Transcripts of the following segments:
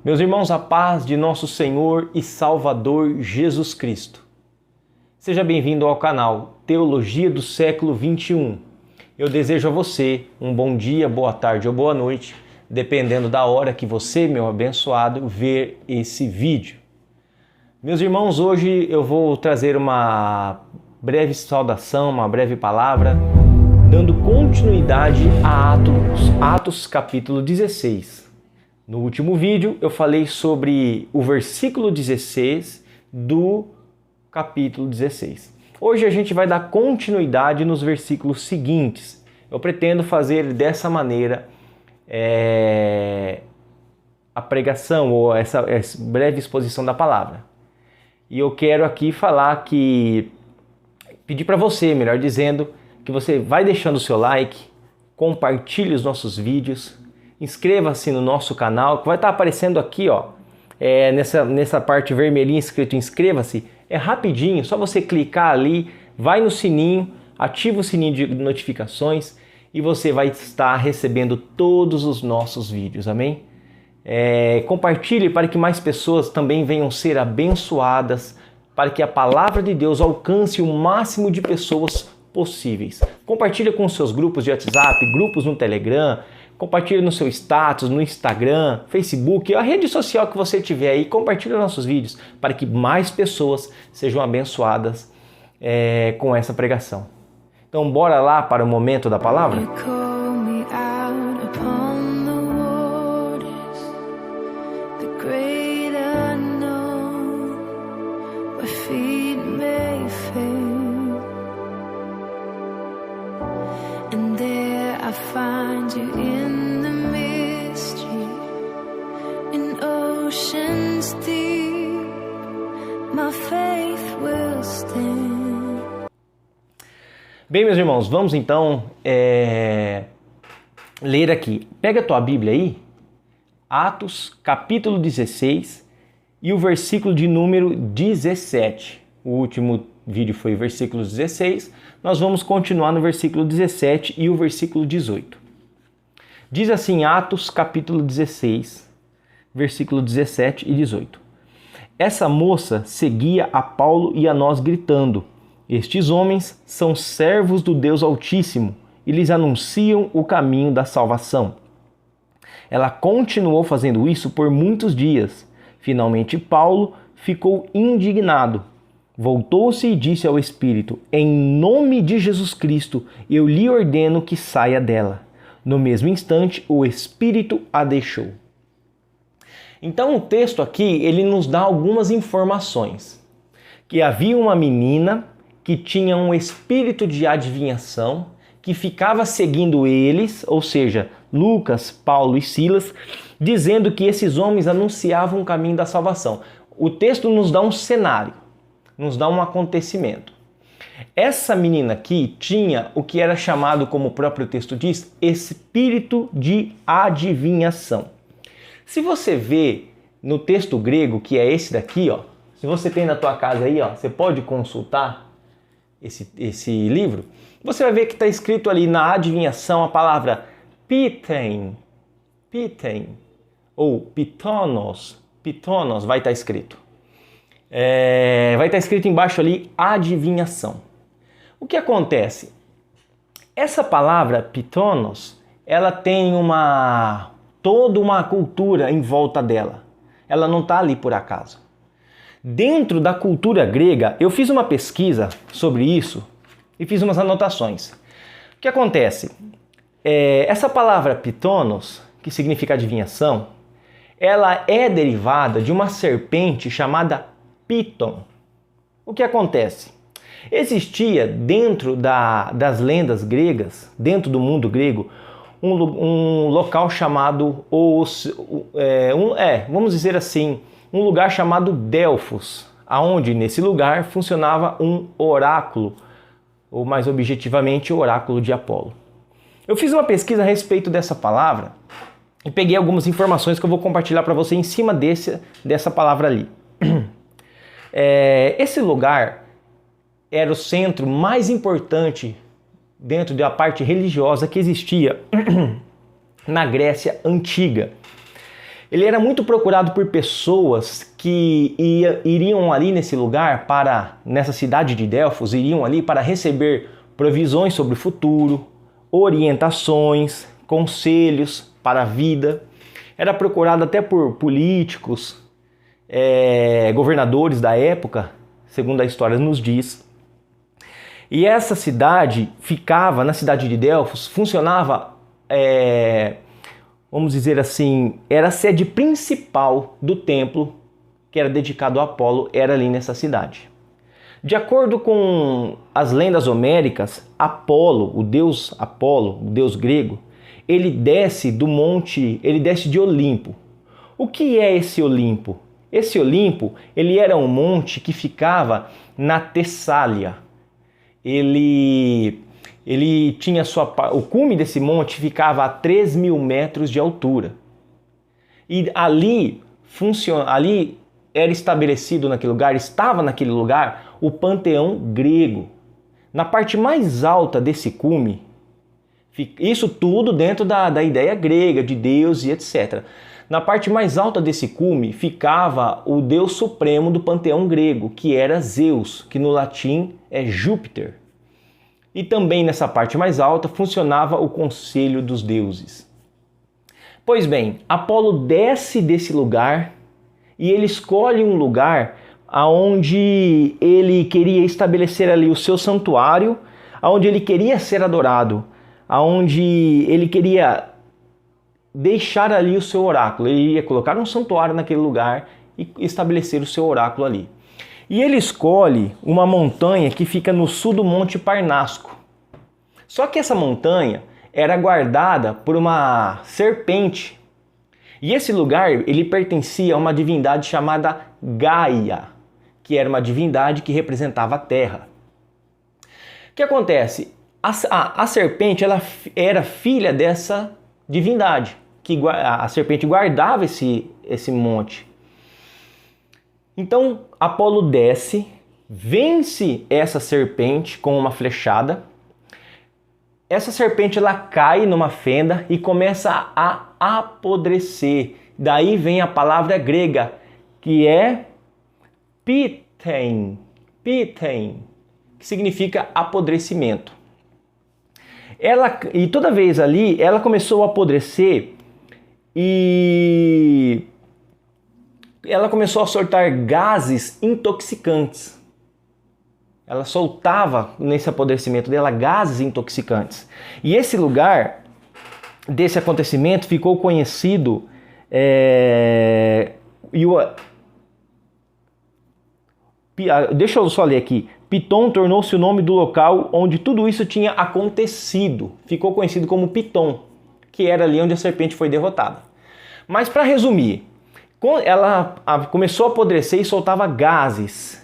Meus irmãos, a paz de nosso Senhor e Salvador Jesus Cristo. Seja bem-vindo ao canal Teologia do Século XXI. Eu desejo a você um bom dia, boa tarde ou boa noite, dependendo da hora que você, meu abençoado, ver esse vídeo. Meus irmãos, hoje eu vou trazer uma breve saudação, uma breve palavra, dando continuidade a Atos capítulo 16. No último vídeo eu falei sobre o versículo 16 do capítulo 16. Hoje a gente vai dar continuidade nos versículos seguintes. Eu pretendo fazer dessa maneira a pregação ou essa breve exposição da palavra. E eu quero aqui pedir para você, melhor dizendo, que você vai deixando o seu like, compartilhe os nossos vídeos, inscreva-se no nosso canal, que vai estar aparecendo aqui, ó, nessa parte vermelhinha escrito inscreva-se. É rapidinho, só você clicar ali, vai no sininho, ativa o sininho de notificações e você vai estar recebendo todos os nossos vídeos, amém? Compartilhe para que mais pessoas também venham ser abençoadas, para que a palavra de Deus alcance o máximo de pessoas possíveis. Compartilhe com seus grupos de WhatsApp, grupos no Telegram, compartilhe no seu status, no Instagram, Facebook, a rede social que você tiver aí, compartilhe nossos vídeos para que mais pessoas sejam abençoadas com essa pregação. Então bora lá para o momento da palavra? Bem, meus irmãos, vamos então ler aqui. Pega a tua Bíblia aí, Atos capítulo 16 e o versículo de número 17. O último vídeo foi o versículo 16, nós vamos continuar no versículo 17 e o versículo 18. Diz assim, Atos capítulo 16, versículo 17 e 18. Essa moça seguia a Paulo e a nós gritando: estes homens são servos do Deus Altíssimo e lhes anunciam o caminho da salvação. Ela continuou fazendo isso por muitos dias. Finalmente Paulo ficou indignado. Voltou-se e disse ao Espírito: em nome de Jesus Cristo, eu lhe ordeno que saia dela. No mesmo instante, o Espírito a deixou. Então o texto aqui, ele nos dá algumas informações. Que havia uma menina que tinha um espírito de adivinhação, que ficava seguindo eles, ou seja, Lucas, Paulo e Silas, dizendo que esses homens anunciavam o caminho da salvação. O texto nos dá um cenário, nos dá um acontecimento. Essa menina aqui tinha o que era chamado, como o próprio texto diz, espírito de adivinhação. Se você vê no texto grego, que é esse daqui, ó, se você tem na tua casa aí, ó, você pode consultar esse livro, você vai ver que está escrito ali na adivinhação a palavra pitein, ou pitonos vai estar escrito. Vai estar escrito embaixo ali adivinhação. O que acontece? Essa palavra pitonos, ela tem toda uma cultura em volta dela. Ela não está ali por acaso. Dentro da cultura grega, eu fiz uma pesquisa sobre isso e fiz umas anotações. O que acontece? Essa palavra pitonos, que significa adivinhação, ela é derivada de uma serpente chamada Piton. O que acontece? Existia dentro das lendas gregas, dentro do mundo grego, um local chamado, vamos dizer assim, um lugar chamado Delfos, aonde nesse lugar funcionava um oráculo, ou mais objetivamente o oráculo de Apolo. Eu fiz uma pesquisa a respeito dessa palavra e peguei algumas informações que eu vou compartilhar para você em cima dessa palavra ali. Esse lugar era o centro mais importante dentro da parte religiosa que existia na Grécia Antiga. Ele era muito procurado por pessoas que iriam ali nesse lugar, nessa cidade de Delfos, iriam ali para receber provisões sobre o futuro, orientações, conselhos para a vida. Era procurado até por políticos, governadores da época, segundo a história nos diz. E essa cidade ficava, na cidade de Delfos, funcionava, vamos dizer assim, era a sede principal do templo que era dedicado a Apolo, era ali nessa cidade. De acordo com as lendas homéricas, Apolo, o deus grego, ele desce do monte, ele desce de Olimpo. O que é esse Olimpo? Esse Olimpo, ele era um monte que ficava na Tessália. Ele tinha o cume desse monte ficava a 3.000 metros de altura. E ali era estabelecido naquele lugar, estava naquele lugar o panteão grego. Na parte mais alta desse cume, isso tudo dentro da ideia grega de Deus e etc. Na parte mais alta desse cume ficava o deus supremo do panteão grego, que era Zeus, que no latim é Júpiter. E também nessa parte mais alta funcionava o conselho dos deuses. Pois bem, Apolo desce desse lugar e ele escolhe um lugar onde ele queria estabelecer ali o seu santuário, onde ele queria ser adorado, onde ele queria deixar ali o seu oráculo. Ele ia colocar um santuário naquele lugar e estabelecer o seu oráculo ali. E ele escolhe uma montanha que fica no sul do Monte Parnasco. Só que essa montanha era guardada por uma serpente. E esse lugar, ele pertencia a uma divindade chamada Gaia, que era uma divindade que representava a terra. O que acontece? A serpente, ela era filha dessa divindade, que a serpente guardava esse monte. Então, Apolo desce, vence essa serpente com uma flechada. Essa serpente, ela cai numa fenda e começa a apodrecer. Daí vem a palavra grega, que é pitein, que significa apodrecimento. E toda vez ali, ela começou a apodrecer e ela começou a soltar gases intoxicantes. Ela soltava, nesse apodrecimento dela, gases intoxicantes. E esse lugar desse acontecimento ficou conhecido... Deixa eu só ler aqui. Pitom tornou-se o nome do local onde tudo isso tinha acontecido. Ficou conhecido como Pitom, que era ali onde a serpente foi derrotada. Mas para resumir, ela começou a apodrecer e soltava gases.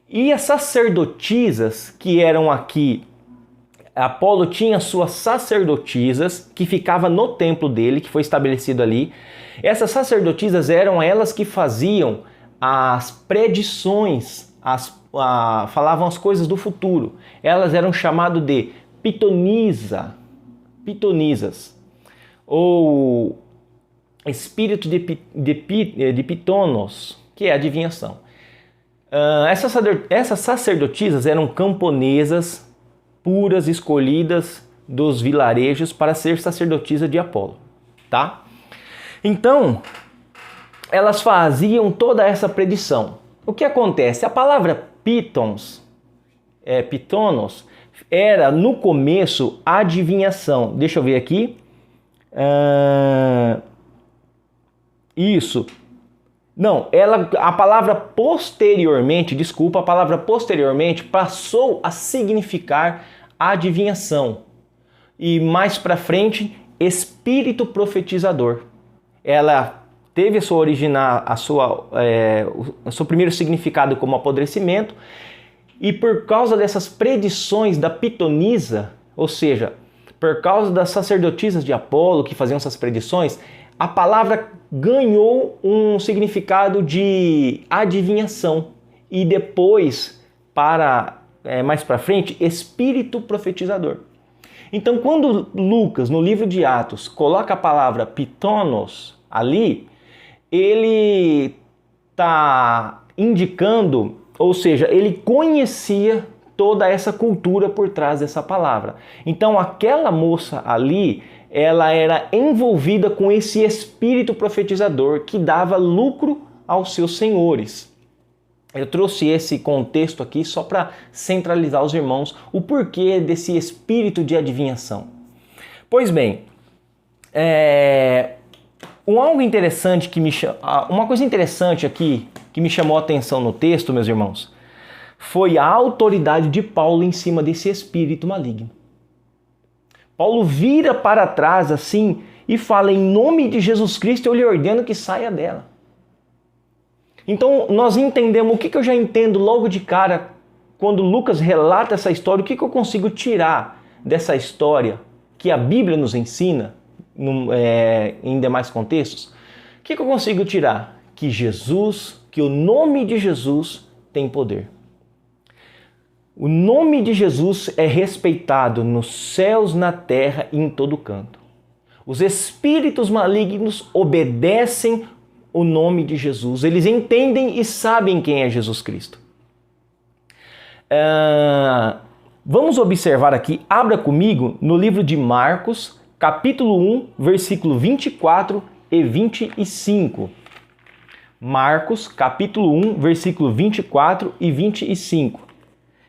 E as sacerdotisas que eram aqui, Apolo tinha suas sacerdotisas que ficavam no templo dele, que foi estabelecido ali. Essas sacerdotisas eram elas que faziam as predições, falavam as coisas do futuro. Elas eram chamadas de pitonisas, ou espírito de Pitonos, que é a adivinhação. Essas sacerdotisas eram camponesas, puras, escolhidas dos vilarejos para ser sacerdotisa de Apolo, tá? Então, elas faziam toda essa predição. O que acontece? A palavra pitonos, era no começo adivinhação. Deixa eu ver aqui. Isso. Não, a palavra posteriormente passou a significar adivinhação. E mais para frente, espírito profetizador. Ela teve o seu primeiro significado como apodrecimento, e por causa dessas predições da pitonisa, ou seja, por causa das sacerdotisas de Apolo que faziam essas predições, a palavra ganhou um significado de adivinhação e depois, mais para frente, espírito profetizador. Então, quando Lucas, no livro de Atos, coloca a palavra pitonos ali, ele está indicando, ou seja, ele conhecia toda essa cultura por trás dessa palavra. Então aquela moça ali, ela era envolvida com esse espírito profetizador que dava lucro aos seus senhores. Eu trouxe esse contexto aqui só para centralizar os irmãos o porquê desse espírito de adivinhação. Pois bem, algo interessante uma coisa interessante aqui que me chamou a atenção no texto, meus irmãos, foi a autoridade de Paulo em cima desse espírito maligno. Paulo vira para trás assim e fala: em nome de Jesus Cristo eu lhe ordeno que saia dela. Então nós entendemos, o que eu já entendo logo de cara quando Lucas relata essa história, o que eu consigo tirar dessa história que a Bíblia nos ensina em demais contextos? O que eu consigo tirar? Que o nome de Jesus tem poder. O nome de Jesus é respeitado nos céus, na terra e em todo canto. Os espíritos malignos obedecem o nome de Jesus. Eles entendem e sabem quem é Jesus Cristo. Vamos observar aqui, abra comigo no livro de Marcos, capítulo 1, versículo 24 e 25. Marcos, capítulo 1, versículo 24 e 25.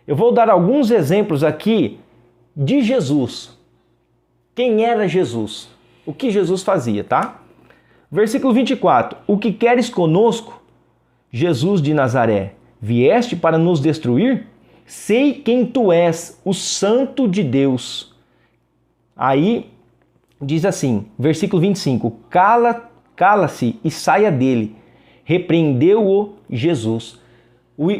Eu vou dar alguns exemplos aqui de Jesus. Quem era Jesus? O que Jesus fazia, tá? Versículo 24. O que queres conosco, Jesus de Nazaré? Vieste para nos destruir? Sei quem tu és, o Santo de Deus. Aí diz assim, versículo 25. Cala-se e saia dele. Repreendeu-o Jesus. O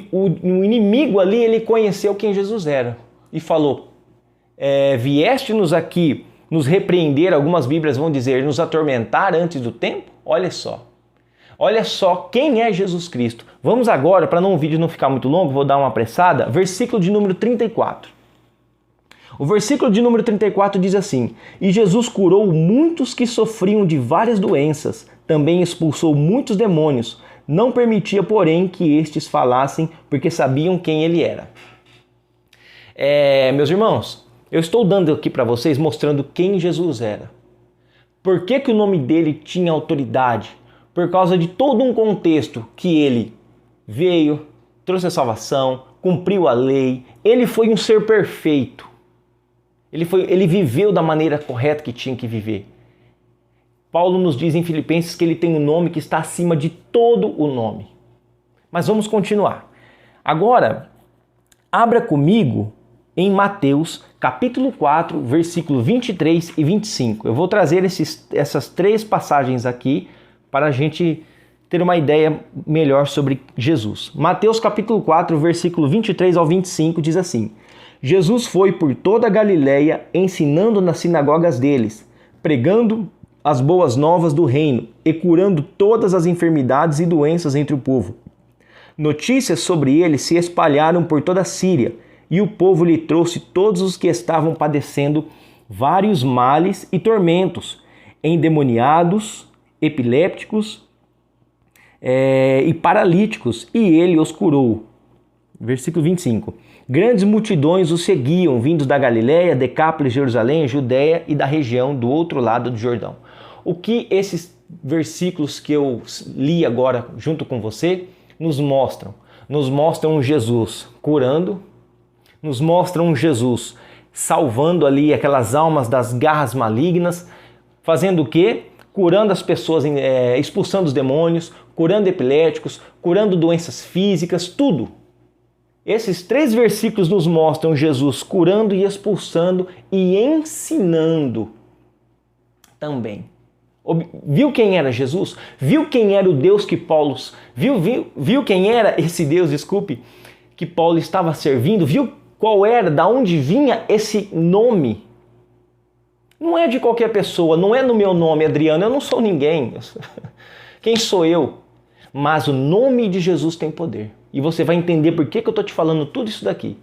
inimigo ali, ele conheceu quem Jesus era e falou: vieste-nos aqui nos repreender, algumas Bíblias vão dizer, nos atormentar antes do tempo? Olha só quem é Jesus Cristo. Vamos agora, para o vídeo não ficar muito longo, vou dar uma apressada, versículo de número 34. O versículo de número 34 diz assim: E Jesus curou muitos que sofriam de várias doenças, também expulsou muitos demônios, não permitia, porém, que estes falassem, porque sabiam quem ele era. Meus irmãos, eu estou dando aqui para vocês, mostrando quem Jesus era. Por que o nome dele tinha autoridade? Por causa de todo um contexto que ele veio, trouxe a salvação, cumpriu a lei, ele foi um ser perfeito. Ele viveu da maneira correta que tinha que viver. Paulo nos diz em Filipenses que ele tem um nome que está acima de todo o nome. Mas vamos continuar. Agora, abra comigo em Mateus, capítulo 4, versículo 23 e 25. Eu vou trazer essas três passagens aqui para a gente ter uma ideia melhor sobre Jesus. Mateus, capítulo 4, versículo 23 ao 25 diz assim: Jesus foi por toda a Galileia, ensinando nas sinagogas deles, pregando as boas novas do reino e curando todas as enfermidades e doenças entre o povo. Notícias sobre ele se espalharam por toda a Síria, e o povo lhe trouxe todos os que estavam padecendo vários males e tormentos, endemoniados, epilépticos e paralíticos, e ele os curou. Versículo 25. Grandes multidões os seguiam, vindos da Galiléia, Decápolis, Jerusalém, Judéia e da região do outro lado do Jordão. O que esses versículos que eu li agora junto com você nos mostram? Nos mostram Jesus curando, nos mostram Jesus salvando ali aquelas almas das garras malignas, fazendo o quê? Curando as pessoas, expulsando os demônios, curando epiléticos, curando doenças físicas, tudo. Esses três versículos nos mostram Jesus curando e expulsando e ensinando também. Viu quem era Jesus? Viu quem era o Deus que Paulo... Viu quem era esse Deus, que Paulo estava servindo? Viu qual era, da onde vinha esse nome? Não é de qualquer pessoa, não é no meu nome, Adriano, eu não sou ninguém. Quem sou eu? Mas o nome de Jesus tem poder. E você vai entender por que eu estou te falando tudo isso daqui.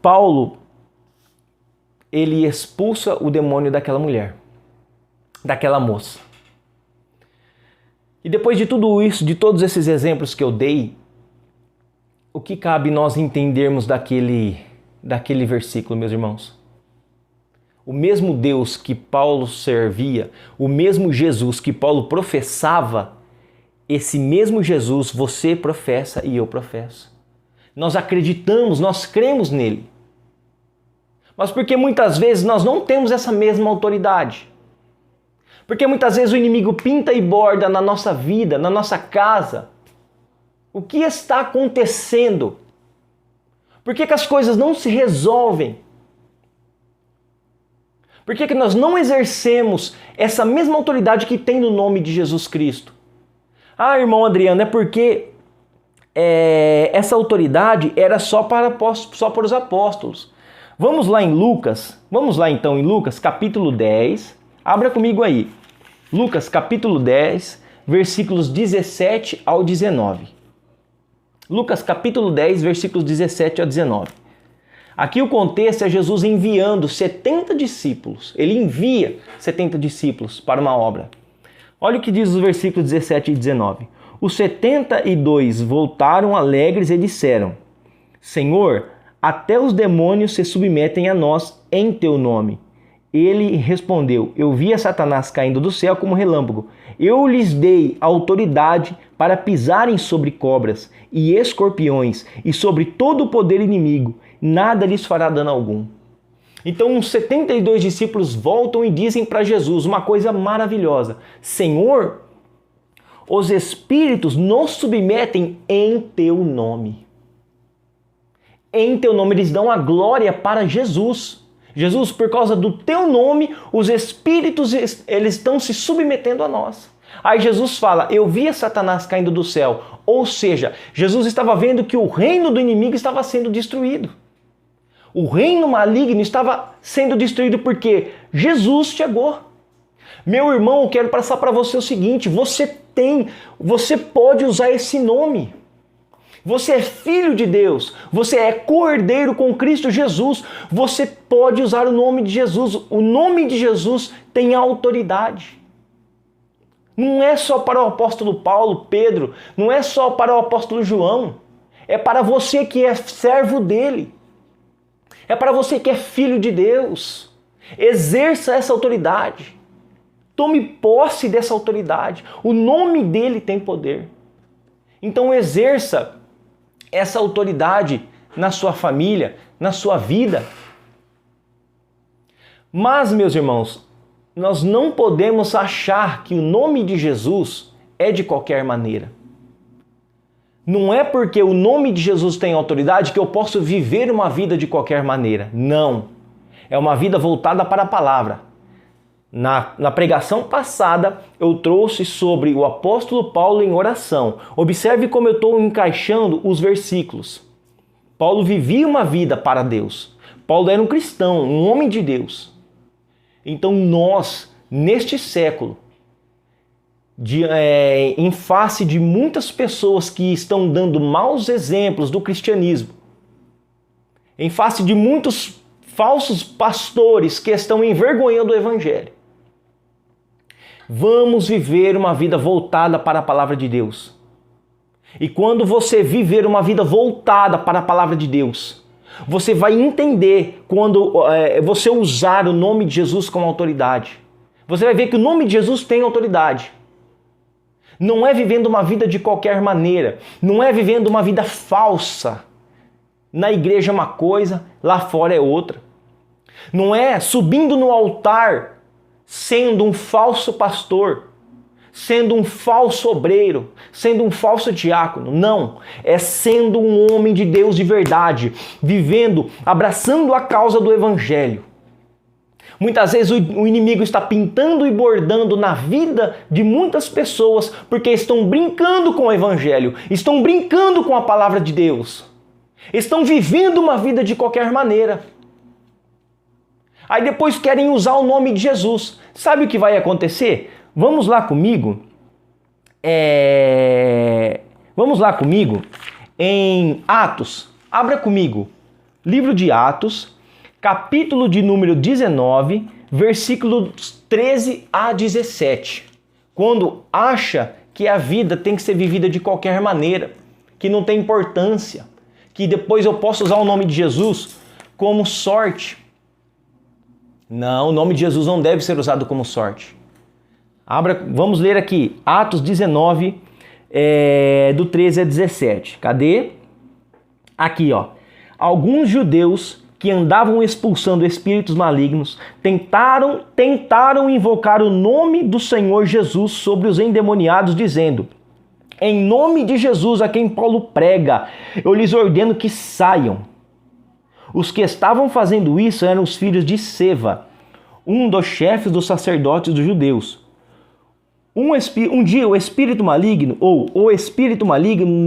Paulo, ele expulsa o demônio daquela mulher. daquela moça. E depois de tudo isso, de todos esses exemplos que eu dei, o que cabe nós entendermos daquele versículo, meus irmãos? O mesmo Deus que Paulo servia, o mesmo Jesus que Paulo professava, esse mesmo Jesus você professa e eu professo. Nós acreditamos, nós cremos nele. Mas porque muitas vezes nós não temos essa mesma autoridade. Porque muitas vezes o inimigo pinta e borda na nossa vida, na nossa casa. O que está acontecendo? Por que as coisas não se resolvem? Por que nós não exercemos essa mesma autoridade que tem no nome de Jesus Cristo? Ah, irmão Adriano, é porque essa autoridade era só para os apóstolos. Vamos lá em Lucas, então em Lucas capítulo 10, abra comigo aí. Lucas capítulo 10, versículos 17 ao 19. Lucas capítulo 10, versículos 17 a 19. Aqui o contexto é Jesus enviando 70 discípulos. Ele envia 70 discípulos para uma obra. Olha o que diz os versículos 17 e 19. Os 72 voltaram alegres e disseram: Senhor, até os demônios se submetem a nós em teu nome. Ele respondeu: Eu vi a Satanás caindo do céu como relâmpago. Eu lhes dei autoridade para pisarem sobre cobras e escorpiões e sobre todo o poder inimigo. Nada lhes fará dano algum. Então os 72 discípulos voltam e dizem para Jesus uma coisa maravilhosa: Senhor, os espíritos nos submetem em teu nome. Em teu nome, eles dão a glória para Jesus. Jesus, por causa do teu nome, os espíritos eles estão se submetendo a nós. Aí Jesus fala: eu vi Satanás caindo do céu. Ou seja, Jesus estava vendo que o reino do inimigo estava sendo destruído. O reino maligno estava sendo destruído porque Jesus chegou. Meu irmão, eu quero passar para você o seguinte: você pode usar esse nome. Você é filho de Deus, você é co-herdeiro com Cristo Jesus, você pode usar o nome de Jesus. O nome de Jesus tem autoridade. Não é só para o apóstolo Paulo, Pedro, não é só para o apóstolo João, é para você que é servo dele, é para você que é filho de Deus. Exerça essa autoridade, tome posse dessa autoridade, o nome dele tem poder. Então exerça essa autoridade na sua família, na sua vida. Mas, meus irmãos, nós não podemos achar que o nome de Jesus é de qualquer maneira. Não é porque o nome de Jesus tem autoridade que eu posso viver uma vida de qualquer maneira. Não. É uma vida voltada para a palavra. Na pregação passada, eu trouxe sobre o apóstolo Paulo em oração. Observe como eu estou encaixando os versículos. Paulo vivia uma vida para Deus. Paulo era um cristão, um homem de Deus. Então nós, neste século, em face de muitas pessoas que estão dando maus exemplos do cristianismo, em face de muitos falsos pastores que estão envergonhando o evangelho, vamos viver uma vida voltada para a palavra de Deus. E quando você viver uma vida voltada para a palavra de Deus, você vai entender quando você usar o nome de Jesus como autoridade. Você vai ver que o nome de Jesus tem autoridade. Não é vivendo uma vida de qualquer maneira. Não é vivendo uma vida falsa. Na igreja é uma coisa, lá fora é outra. Não é subindo no altar sendo um falso pastor, sendo um falso obreiro, sendo um falso diácono. Não, é sendo um homem de Deus de verdade, vivendo, abraçando a causa do evangelho. Muitas vezes o inimigo está pintando e bordando na vida de muitas pessoas porque estão brincando com o evangelho, estão brincando com a palavra de Deus, estão vivendo uma vida de qualquer maneira. Aí depois querem usar o nome de Jesus. Sabe o que vai acontecer? Vamos lá comigo. Vamos lá comigo em Atos. Abra comigo. Livro de Atos, capítulo de número 19, versículos 13 a 17, quando acha que a vida tem que ser vivida de qualquer maneira, que não tem importância, que depois eu posso usar o nome de Jesus como sorte. Não, o nome de Jesus não deve ser usado como sorte. Vamos ler aqui, Atos 19, do 13 a 17. Cadê? Aqui, ó. Alguns judeus que andavam expulsando espíritos malignos tentaram invocar o nome do Senhor Jesus sobre os endemoniados, dizendo: em nome de Jesus, a quem Paulo prega, eu lhes ordeno que saiam. Os que estavam fazendo isso eram os filhos de Seva, um dos chefes dos sacerdotes dos judeus. Um dia o espírito maligno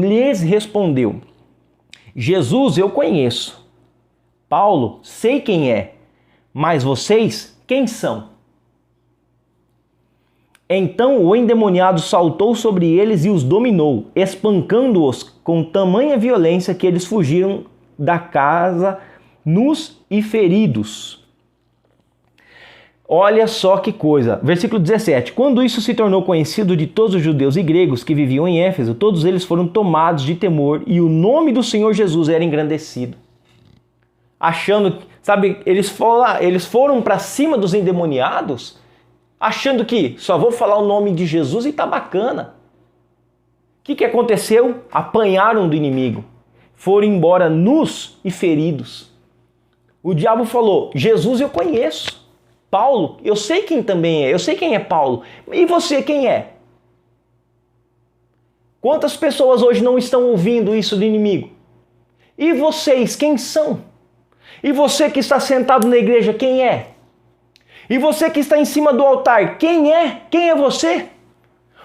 lhes respondeu: Jesus eu conheço, Paulo sei quem é, mas vocês quem são? Então o endemoniado saltou sobre eles e os dominou, espancando-os com tamanha violência que eles fugiram da casa nus e feridos. Olha só que coisa. Versículo 17. Quando isso se tornou conhecido de todos os judeus e gregos que viviam em Éfeso, todos eles foram tomados de temor e o nome do Senhor Jesus era engrandecido. Achando, sabe, eles foram para cima dos endemoniados, achando que só vou falar o nome de Jesus e tá bacana. O que aconteceu? Apanharam do inimigo. Foram embora nus e feridos. O diabo falou: Jesus eu conheço. Paulo, eu sei quem também é. Eu sei quem é Paulo. E você quem é? Quantas pessoas hoje não estão ouvindo isso do inimigo? E vocês quem são? E você que está sentado na igreja, quem é? E você que está em cima do altar, quem é? Quem é você?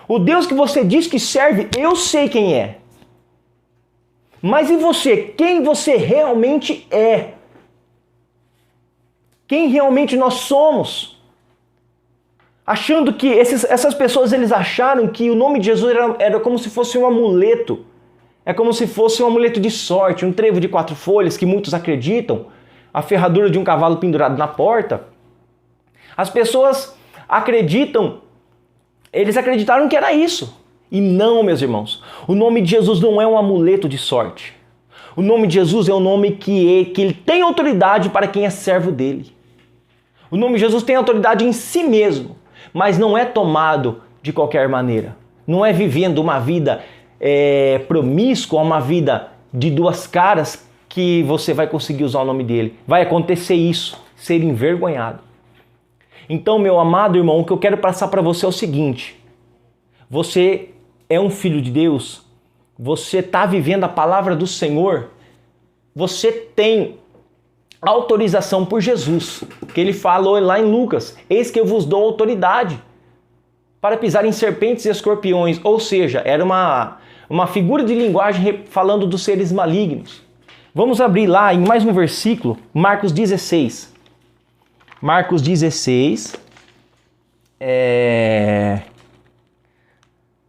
O Deus que você diz que serve, eu sei quem é. Mas e você? Quem você realmente é? Quem realmente nós somos? Achando que essas pessoas, eles acharam que o nome de Jesus era como se fosse um amuleto. É como se fosse um amuleto de sorte, um trevo de 4 folhas que muitos acreditam, a ferradura de um cavalo pendurado na porta. As pessoas eles acreditaram que era isso. E não, meus irmãos, o nome de Jesus não é um amuleto de sorte. O nome de Jesus é um nome que ele tem autoridade para quem é servo dele. O nome de Jesus tem autoridade em si mesmo, mas não é tomado de qualquer maneira. Não é vivendo uma vida promíscua, uma vida de 2 caras que você vai conseguir usar o nome dele. Vai acontecer isso, ser envergonhado. Então, meu amado irmão, o que eu quero passar para você é o seguinte: você é um filho de Deus, você está vivendo a palavra do Senhor, você tem autorização por Jesus, que ele falou lá em Lucas: eis que eu vos dou autoridade para pisar em serpentes e escorpiões. Ou seja, era uma figura de linguagem falando dos seres malignos. Vamos abrir lá em mais um versículo, Marcos 16. Marcos 16,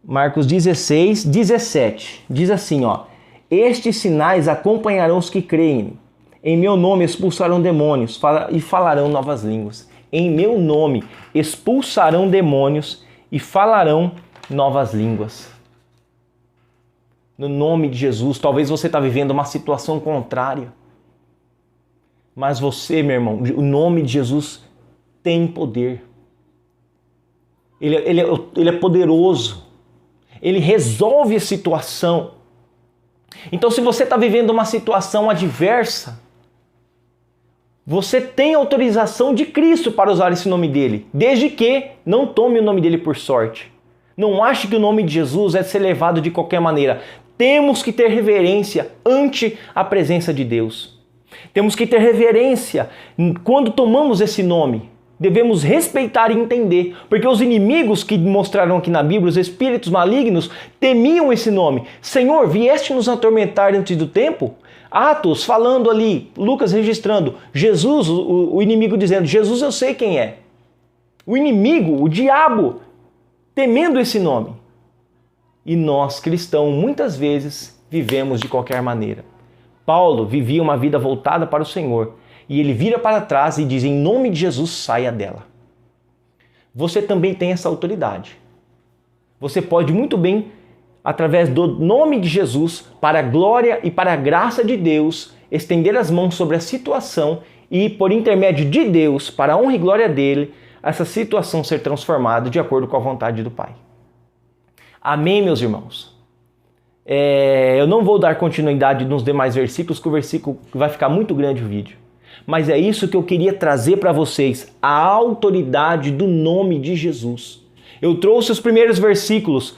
Marcos 16, 17. Diz assim, ó: estes sinais acompanharão os que creem. Em meu nome expulsarão demônios e falarão novas línguas. Em meu nome expulsarão demônios e falarão novas línguas. No nome de Jesus. Talvez você está vivendo uma situação contrária. Mas você, meu irmão, o nome de Jesus tem poder. Ele é poderoso. Ele resolve a situação. Então, se você está vivendo uma situação adversa, você tem autorização de Cristo para usar esse nome dele, desde que não tome o nome dele por sorte. Não ache que o nome de Jesus é ser levado de qualquer maneira. Temos que ter reverência ante a presença de Deus. Temos que ter reverência quando tomamos esse nome. Devemos respeitar e entender, porque os inimigos que mostraram aqui na Bíblia, os espíritos malignos, temiam esse nome. Senhor, vieste nos atormentar antes do tempo? Atos falando ali, Lucas registrando, Jesus, o inimigo dizendo: Jesus eu sei quem é. O inimigo, o diabo, temendo esse nome. E nós, cristãos, muitas vezes vivemos de qualquer maneira. Paulo vivia uma vida voltada para o Senhor e ele vira para trás e diz: em nome de Jesus, saia dela. você também tem essa autoridade. Você pode muito bem, através do nome de Jesus, para a glória e para a graça de Deus, estender as mãos sobre a situação e, por intermédio de Deus, para a honra e glória dele, essa situação ser transformada de acordo com a vontade do Pai. Amém, meus irmãos? Eu não vou dar continuidade nos demais versículos, que o versículo vai ficar muito grande o vídeo. Mas é isso que eu queria trazer para vocês, a autoridade do nome de Jesus. Eu trouxe os primeiros versículos,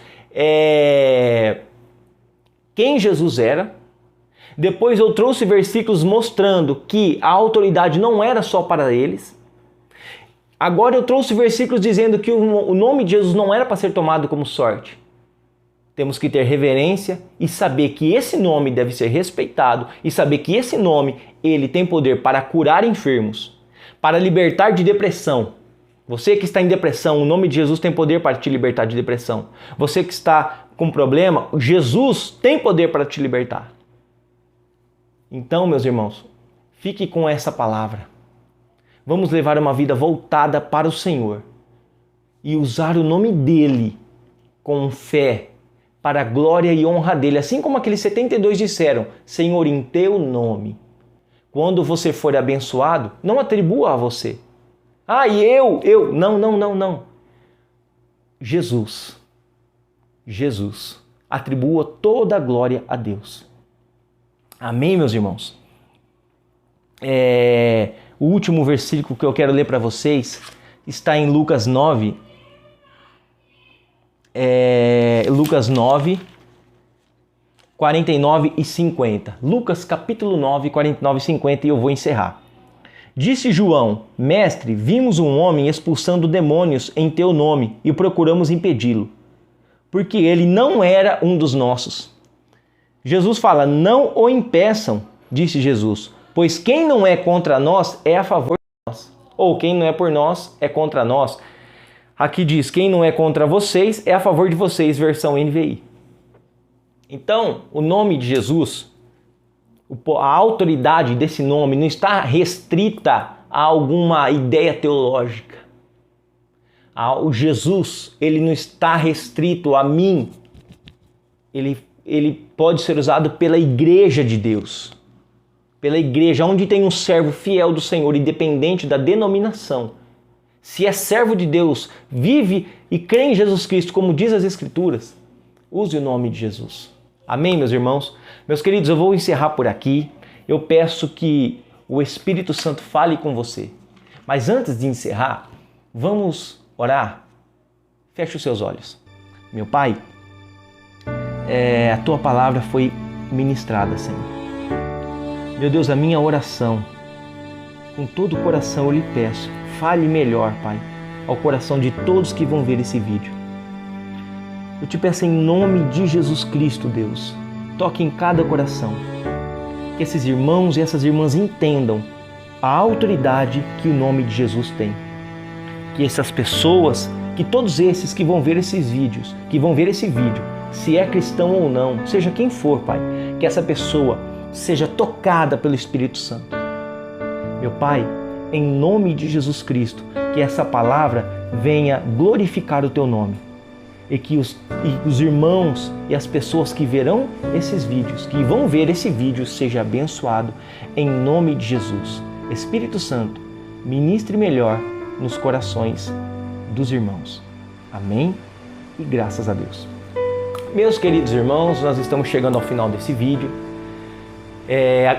quem Jesus era. Depois eu trouxe versículos mostrando que a autoridade não era só para eles. Agora eu trouxe versículos dizendo que o nome de Jesus não era para ser tomado como sorte. Temos que ter reverência e saber que esse nome deve ser respeitado e saber que esse nome, ele tem poder para curar enfermos, para libertar de depressão. Você que está em depressão, o nome de Jesus tem poder para te libertar de depressão. Você que está com problema, Jesus tem poder para te libertar. Então, meus irmãos, fique com essa palavra. Vamos levar uma vida voltada para o Senhor e usar o nome dele com fé, para a glória e honra dele. Assim como aqueles 72 disseram, Senhor, em teu nome. Quando você for abençoado, não atribua a você. Não. Jesus. Atribua toda a glória a Deus. Amém, meus irmãos? O último versículo que eu quero ler para vocês está em Lucas 9. Lucas 9, 49 e 50. Lucas capítulo 9, 49 e 50, e eu vou encerrar. Disse João, mestre, vimos um homem expulsando demônios em teu nome e procuramos impedi-lo, porque ele não era um dos nossos. Jesus fala, não o impeçam, disse Jesus, pois quem não é contra nós é a favor de nós. Ou quem não é por nós é contra nós. Aqui diz, quem não é contra vocês é a favor de vocês, versão NVI. Então, o nome de Jesus, a autoridade desse nome não está restrita a alguma ideia teológica. O Jesus, ele não está restrito a mim. Ele pode ser usado pela igreja de Deus. Pela igreja, onde tem um servo fiel do Senhor, independente da denominação. Se é servo de Deus, vive e crê em Jesus Cristo, como diz as Escrituras, use o nome de Jesus. Amém, meus irmãos? Meus queridos, eu vou encerrar por aqui. Eu peço que o Espírito Santo fale com você. Mas antes de encerrar, vamos orar. Feche os seus olhos. Meu Pai, a Tua palavra foi ministrada, Senhor. Meu Deus, a minha oração, com todo o coração eu lhe peço, fale melhor, Pai, ao coração de todos que vão ver esse vídeo. Eu te peço em nome de Jesus Cristo, Deus, toque em cada coração. Que esses irmãos e essas irmãs entendam a autoridade que o nome de Jesus tem. Que essas pessoas, que todos esses que vão ver esses vídeos, que vão ver esse vídeo, se é cristão ou não, seja quem for, Pai, que essa pessoa seja tocada pelo Espírito Santo. Meu Pai, em nome de Jesus Cristo, que essa palavra venha glorificar o Teu nome e que os irmãos e as pessoas que verão esses vídeos, que vão ver esse vídeo, seja abençoado em nome de Jesus. Espírito Santo, ministre melhor nos corações dos irmãos. Amém? E graças a Deus. Meus queridos irmãos, nós estamos chegando ao final desse vídeo.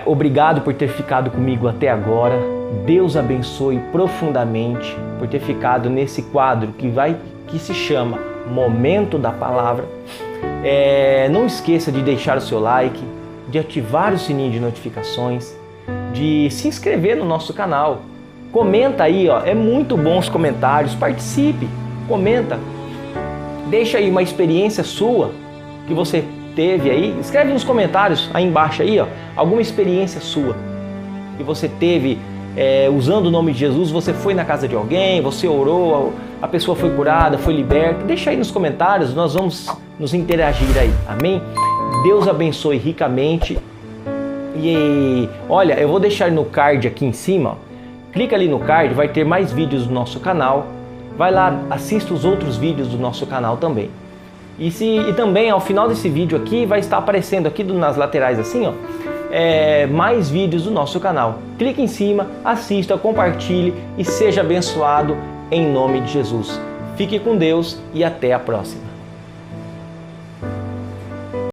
Obrigado por ter ficado comigo até agora. Deus abençoe profundamente por ter ficado nesse quadro que se chama Momento da Palavra. Não esqueça de deixar o seu like, de ativar o sininho de notificações, de se inscrever no nosso canal. Comenta aí, é muito bom os comentários, participe, comenta. Deixa aí uma experiência sua que você teve aí, escreve nos comentários aí embaixo aí, alguma experiência sua que você teve usando o nome de Jesus. Você foi na casa de alguém, você orou, a pessoa foi curada, foi liberta. Deixa aí nos comentários, nós vamos nos interagir aí, amém? Deus abençoe ricamente. E olha, eu vou deixar no card aqui em cima, clica ali no card, vai ter mais vídeos do nosso canal. vai lá, assista os outros vídeos do nosso canal também. E também ao final desse vídeo aqui vai estar aparecendo aqui nas laterais assim, ó, mais vídeos do nosso canal. Clique em cima, assista, compartilhe e seja abençoado em nome de Jesus. Fique com Deus e até a próxima.